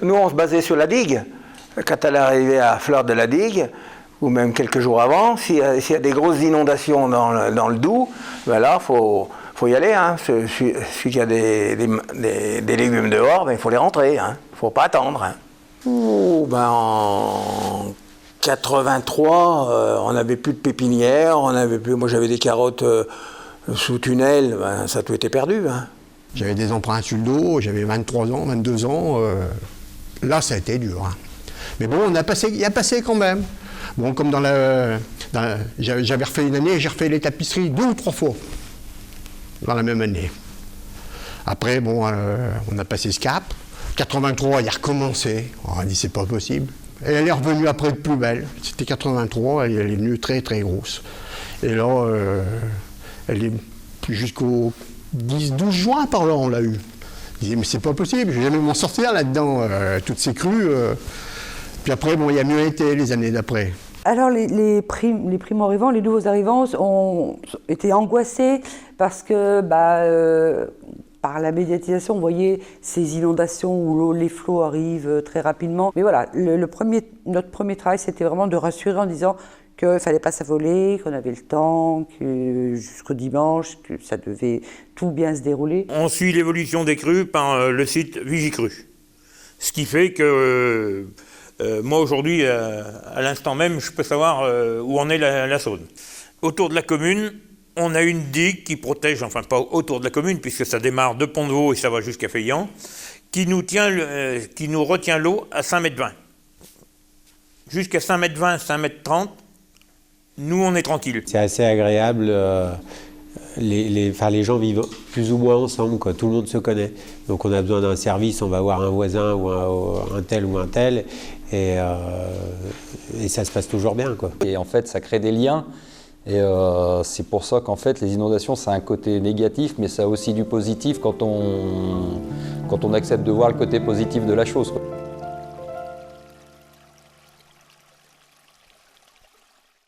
Nous, on se basait sur la digue. Quand elle arrivait à fleur de la digue, ou même quelques jours avant, s'il y a des grosses inondations dans le Doubs, ben là, faut y aller. Hein. Celui qui a des légumes dehors, ben, il faut les rentrer. Il ne faut pas attendre. Hein. En 83, on n'avait plus de pépinière, moi j'avais des carottes sous tunnel, ben, ça a tout été perdu. Hein. J'avais des emprunts sur le dos, j'avais 23 ans, 22 ans. Là, ça a été dur. Hein. Mais bon, il a passé quand même. Bon, comme j'avais refait une année, j'ai refait les tapisseries 2 ou 3 fois dans la même année. Après, bon, on a passé ce cap. 83, il a recommencé. On a dit, c'est pas possible. Et elle est revenue après de plus belle. C'était 83, elle est venue très très grosse. Et là, elle est jusqu'au 10-12 juin par là, on l'a eu. Je disais, mais c'est pas possible, je vais jamais m'en sortir là-dedans, toutes ces crues. Puis après, bon, il y a mieux été les années d'après. Alors les primo-arrivants, les nouveaux arrivants ont été angoissés parce que par la médiatisation, on voyait ces inondations où les flots arrivent très rapidement. Mais voilà, notre premier travail, c'était vraiment de rassurer en disant qu'il ne fallait pas s'affoler, qu'on avait le temps, que jusqu'au dimanche, que ça devait tout bien se dérouler. On suit l'évolution des crues par le site Vigicru. Ce qui fait que moi aujourd'hui, à l'instant même, je peux savoir où en est la Saône. Autour de la commune, on a une digue qui protège, enfin pas autour de la commune, puisque ça démarre de Pont-de-Vaux et ça va jusqu'à Feillan, qui nous retient l'eau à 5,20 m. Jusqu'à 5,20 m, 5,30 m, nous on est tranquille. C'est assez agréable. Les gens vivent plus ou moins ensemble, quoi. Tout le monde se connaît. Donc on a besoin d'un service, on va voir un voisin ou un tel, et ça se passe toujours bien, quoi. Et en fait, ça crée des liens. Et c'est pour ça qu'en fait, les inondations, ça a un côté négatif, mais ça a aussi du positif quand on accepte de voir le côté positif de la chose, quoi.